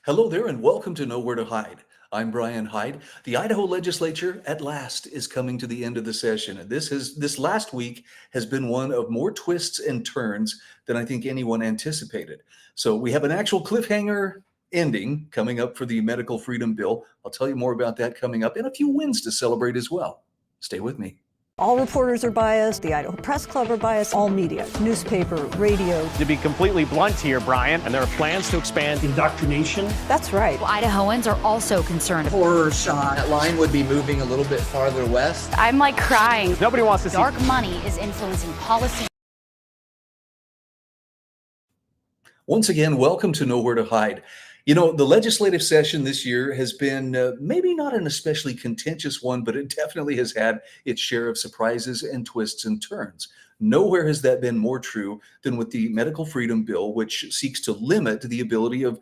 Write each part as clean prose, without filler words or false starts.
Hello there, and welcome to Nowhere to Hide. I'm Brian Hyde. The Idaho legislature at last is coming to the end of the session, and this last week has been one of more twists and turns than I think anyone anticipated. So we have an actual cliffhanger ending coming up for the medical freedom bill. I'll tell you more about that coming up, and a few wins to celebrate as well. Stay with me. All reporters are biased, the Idaho Press Club are biased, all media, newspaper, radio. To be completely blunt here, Brian, and there are plans to expand indoctrination. That's right. Well, Idahoans are also concerned. Horror shot. That line would be moving a little bit farther west. I'm like crying. Nobody wants to see Dark money is influencing policy. Once again, welcome to Nowhere to Hide. You know, the legislative session this year has been maybe not an especially contentious one, but it definitely has had its share of surprises and twists and turns. Nowhere has that been more true than with the medical freedom bill, which seeks to limit the ability of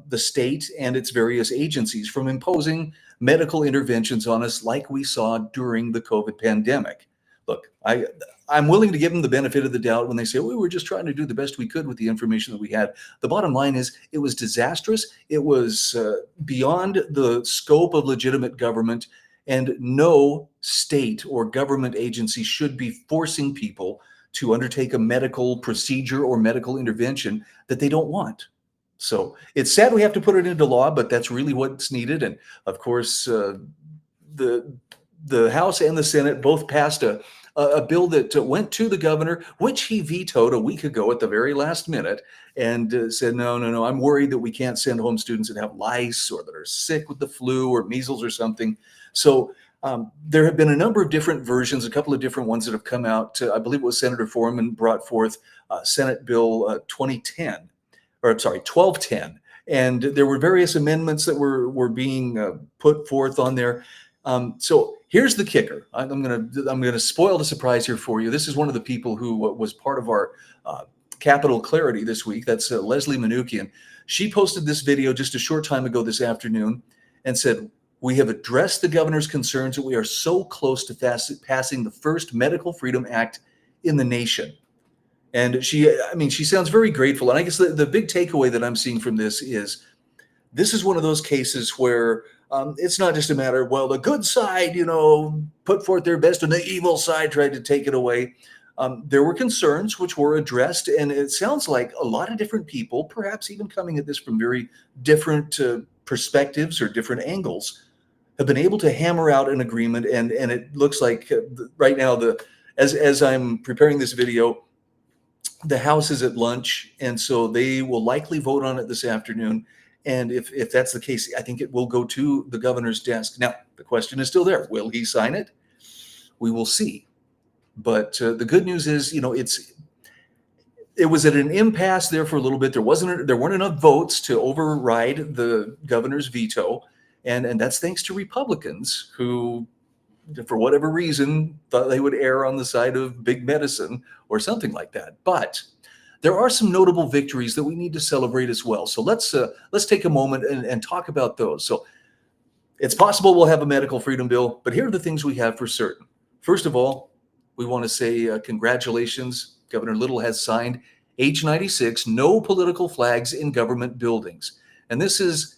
the state and its various agencies from imposing medical interventions on us like we saw during the COVID pandemic. Look, I'm willing to give them the benefit of the doubt when they say, we were just trying to do the best we could with the information that we had. The bottom line is it was disastrous. It was beyond the scope of legitimate government, and no state or government agency should be forcing people to undertake a medical procedure or medical intervention that they don't want. So it's sad we have to put it into law, but that's really what's needed. And of course, the House and the Senate both passed a bill that went to the governor, which he vetoed a week ago at the very last minute, and said, no, I'm worried that we can't send home students that have lice or that are sick with the flu or measles or something. So there have been a number of different versions, a couple of different ones that have come out. I believe it was Senator Foreman brought forth Senate Bill 1210. And there were various amendments that were being put forth on there. So here's the kicker. I'm gonna spoil the surprise here for you. This is one of the people who was part of our Capitol Clarity this week. That's Leslie Manukian. She posted this video just a short time ago this afternoon and said, we have addressed the governor's concerns that we are so close to passing the first Medical Freedom Act in the nation. And she sounds very grateful. And I guess the big takeaway that I'm seeing from this is one of those cases where it's not just a matter of, well, the good side, put forth their best and the evil side tried to take it away. There were concerns which were addressed, and it sounds like a lot of different people, perhaps even coming at this from very different perspectives or different angles, have been able to hammer out an agreement. And it looks like right now, as I'm preparing this video, the House is at lunch, and so they will likely vote on it this afternoon. And if that's the case, I think it will go to the governor's desk. Now, the question is still there. Will he sign it? We will see. But the good news is, it was at an impasse there for a little bit. There weren't enough votes to override the governor's veto. And that's thanks to Republicans who, for whatever reason, thought they would err on the side of big medicine or something like that. But there are some notable victories that we need to celebrate as well. So let's take a moment and talk about those. So it's possible we'll have a medical freedom bill, but here are the things we have for certain. First of all, we want to say congratulations. Governor Little has signed H96, no political flags in government buildings. And this is,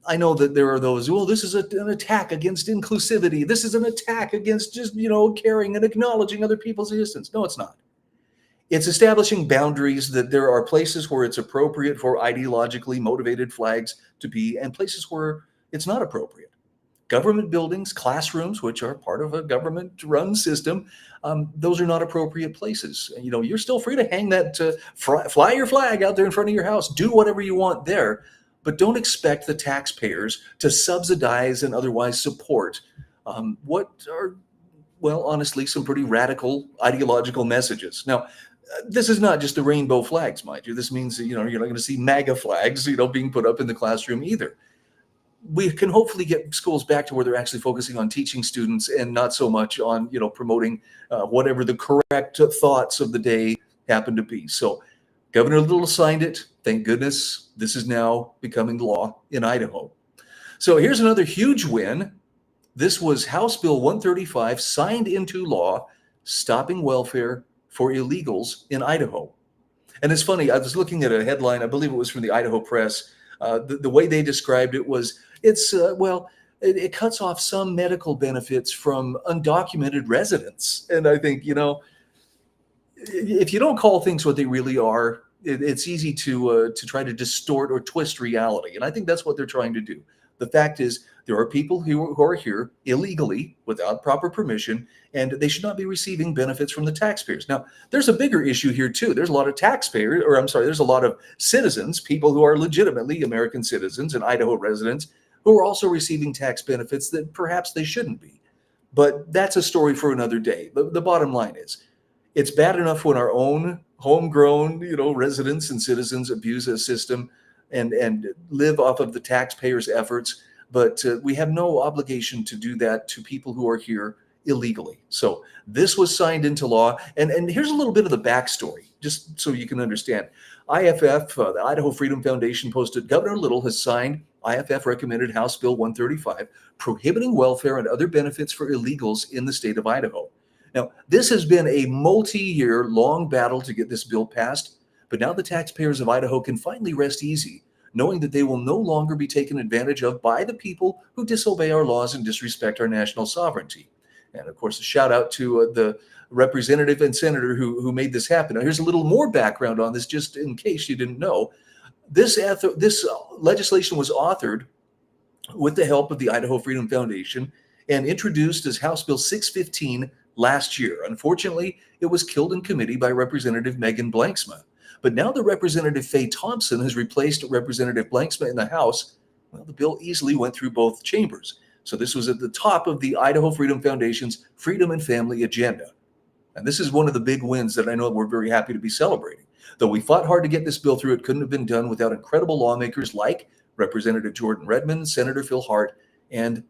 I know that there are those, well, this is an attack against inclusivity. This is an attack against just, caring and acknowledging other people's existence. No, it's not. It's establishing boundaries that there are places where it's appropriate for ideologically motivated flags to be and places where it's not appropriate. Government buildings, classrooms, which are part of a government-run system, those are not appropriate places. You're still free to hang that, fly your flag out there in front of your house, do whatever you want there, but don't expect the taxpayers to subsidize and otherwise support what are, well, honestly, some pretty radical ideological messages. Now, this is not just the rainbow flags, mind you. This means that, you're not going to see MAGA flags, being put up in the classroom either. We can hopefully get schools back to where they're actually focusing on teaching students and not so much on, promoting whatever the correct thoughts of the day happen to be. So Governor Little signed it. Thank goodness this is now becoming law in Idaho. So here's another huge win. This was House Bill 135, signed into law, stopping welfare for illegals in Idaho. And it's funny, I was looking at a headline, I believe it was from the Idaho Press, The way they described it was it cuts off some medical benefits from undocumented residents. And I think, if you don't call things what they really are, it's easy to try to distort or twist reality. And I think that's what they're trying to do. The fact is, there are people who are here illegally without proper permission, and they should not be receiving benefits from the taxpayers. Now, there's a bigger issue here too. There's a lot of there's a lot of citizens, people who are legitimately American citizens and Idaho residents, who are also receiving tax benefits that perhaps they shouldn't be. But that's a story for another day. The bottom line is, it's bad enough when our own homegrown, residents and citizens abuse a system and live off of the taxpayers' efforts. But we have no obligation to do that to people who are here illegally. So this was signed into law. And here's a little bit of the backstory, just so you can understand. IFF, the Idaho Freedom Foundation, posted, Governor Little has signed IFF recommended House Bill 135, prohibiting welfare and other benefits for illegals in the state of Idaho. Now, this has been a multi-year long battle to get this bill passed, but now the taxpayers of Idaho can finally rest easy, knowing that they will no longer be taken advantage of by the people who disobey our laws and disrespect our national sovereignty. And of course, a shout out to the representative and senator who made this happen. Now, here's a little more background on this, just in case you didn't know. This legislation was authored with the help of the Idaho Freedom Foundation and introduced as House Bill 615 last year. Unfortunately, it was killed in committee by Representative Megan Blanksma. But now that Representative Faye Thompson has replaced Representative Blanksma in the House, well, the bill easily went through both chambers. So this was at the top of the Idaho Freedom Foundation's Freedom and Family agenda. And this is one of the big wins that I know we're very happy to be celebrating. Though we fought hard to get this bill through, it couldn't have been done without incredible lawmakers like Representative Jordan Redmond, Senator Phil Hart, and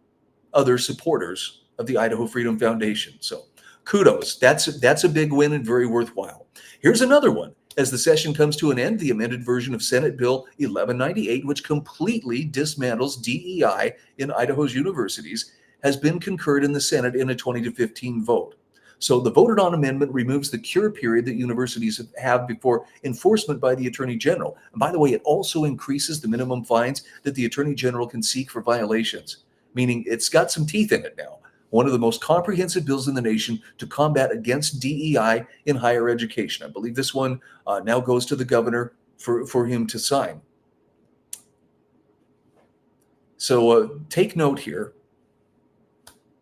other supporters of the Idaho Freedom Foundation. So kudos. That's a big win and very worthwhile. Here's another one. As the session comes to an end, the amended version of Senate Bill 1198, which completely dismantles DEI in Idaho's universities, has been concurred in the Senate in a 20-15 vote. So the voted on amendment removes the cure period that universities have before enforcement by the Attorney General. And by the way, it also increases the minimum fines that the Attorney General can seek for violations, meaning it's got some teeth in it now. One of the most comprehensive bills in the nation to combat against DEI in higher education. I believe this one now goes to the governor for him to sign. So take note here.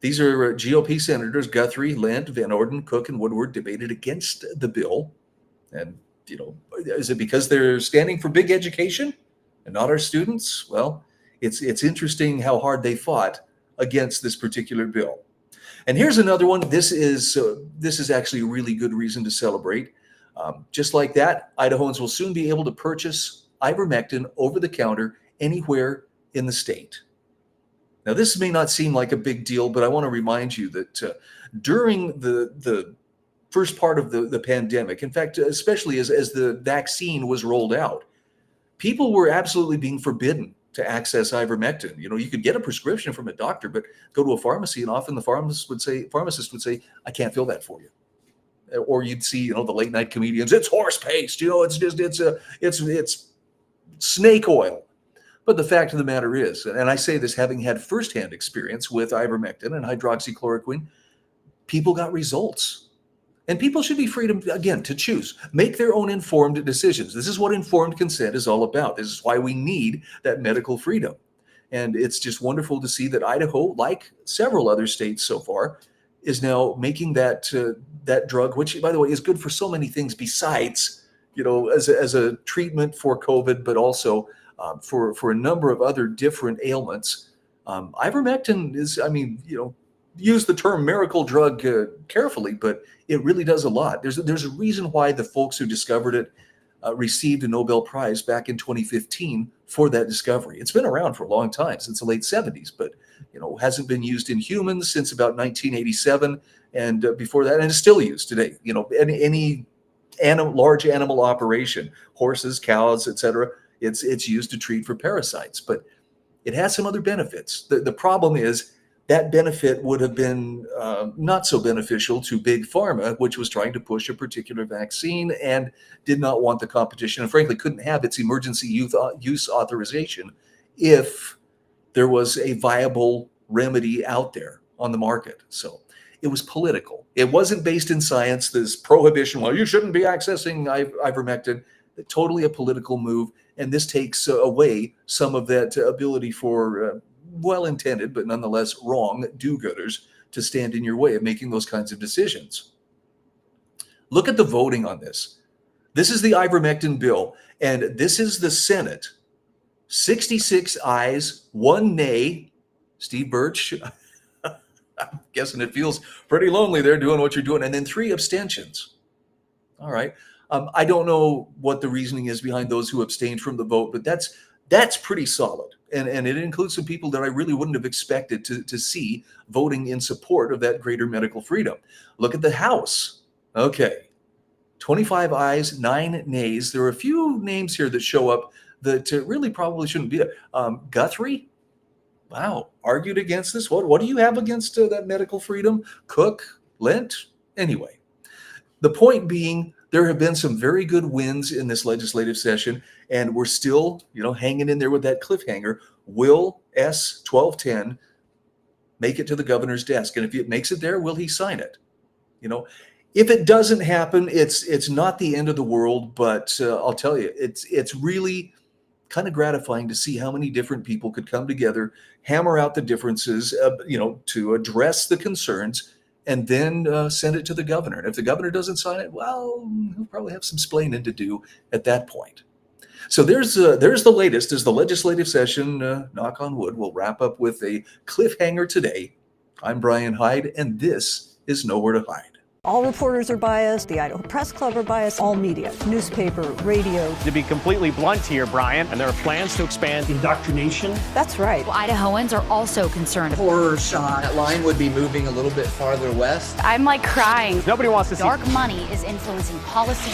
These are GOP senators Guthrie, Lent, Van Orden, Cook, and Woodward debated against the bill. And, is it because they're standing for big education and not our students? Well, it's interesting how hard they fought against this particular bill. And here's another one. This is actually a really good reason to celebrate. Just like that, Idahoans will soon be able to purchase ivermectin over the counter anywhere in the state. Now, this may not seem like a big deal, but I want to remind you that during the first part of the pandemic, in fact, especially as the vaccine was rolled out, people were absolutely being forbidden to access ivermectin. You could get a prescription from a doctor, but go to a pharmacy, and often the pharmacist would say, I can't fill that for you. Or you'd see, the late night comedians, it's horse paste, it's snake oil. But the fact of the matter is, and I say this having had firsthand experience with ivermectin and hydroxychloroquine, people got results. And people should be free to choose, make their own informed decisions. This is what informed consent is all about. This is why we need that medical freedom. And it's just wonderful to see that Idaho, like several other states so far, is now making that drug, which, by the way, is good for so many things besides, as a treatment for COVID, but also for a number of other different ailments. Ivermectin is, use the term miracle drug carefully, but it really does a lot. There's a reason why the folks who discovered it received a Nobel Prize back in 2015 for that discovery. It's been around for a long time, since the late 70s, but hasn't been used in humans since about 1987, and before that, and it's still used today. Any large animal operation, horses, cows, etc., it's used to treat for parasites, but it has some other benefits. The problem is that benefit would have been not so beneficial to Big Pharma, which was trying to push a particular vaccine and did not want the competition, and frankly couldn't have its emergency use authorization if there was a viable remedy out there on the market. So it was political. It wasn't based in science, this prohibition, well, you shouldn't be accessing ivermectin. Totally a political move. And this takes away some of that ability for well-intended, but nonetheless wrong do-gooders to stand in your way of making those kinds of decisions. Look at the voting on this. This is the ivermectin bill, and this is the Senate. 66 ayes, 1 nay. Steve Birch, I'm guessing it feels pretty lonely there doing what you're doing. And then 3 abstentions. All right. I don't know what the reasoning is behind those who abstained from the vote, but that's pretty solid. And it includes some people that I really wouldn't have expected to see voting in support of that greater medical freedom. Look at the House. Okay. 25 ayes, 9 nays. There are a few names here that show up that really probably shouldn't be there. Guthrie, wow, argued against this. What do you have against that medical freedom? Cook, Lent, anyway. The point being, there have been some very good wins in this legislative session, and we're still, hanging in there with that cliffhanger. Will S 1210 make it to the governor's desk? And if it makes it there, will he sign it? If it doesn't happen, it's not the end of the world, but I'll tell you, it's really kind of gratifying to see how many different people could come together, hammer out the differences, to address the concerns, and then send it to the governor. And if the governor doesn't sign it, well, he'll probably have some splaining to do at that point. So there's the latest as the legislative session, knock on wood, will wrap up with a cliffhanger today. I'm Brian Hyde, and this is Nowhere to Hide. All reporters are biased. The Idaho Press Club are biased. All media, newspaper, radio. To be completely blunt here, Brian, and there are plans to expand indoctrination. That's right. Idahoans are also concerned. Horror shot. That line would be moving a little bit farther west. I'm like crying. Nobody wants to see Dark money is influencing policy.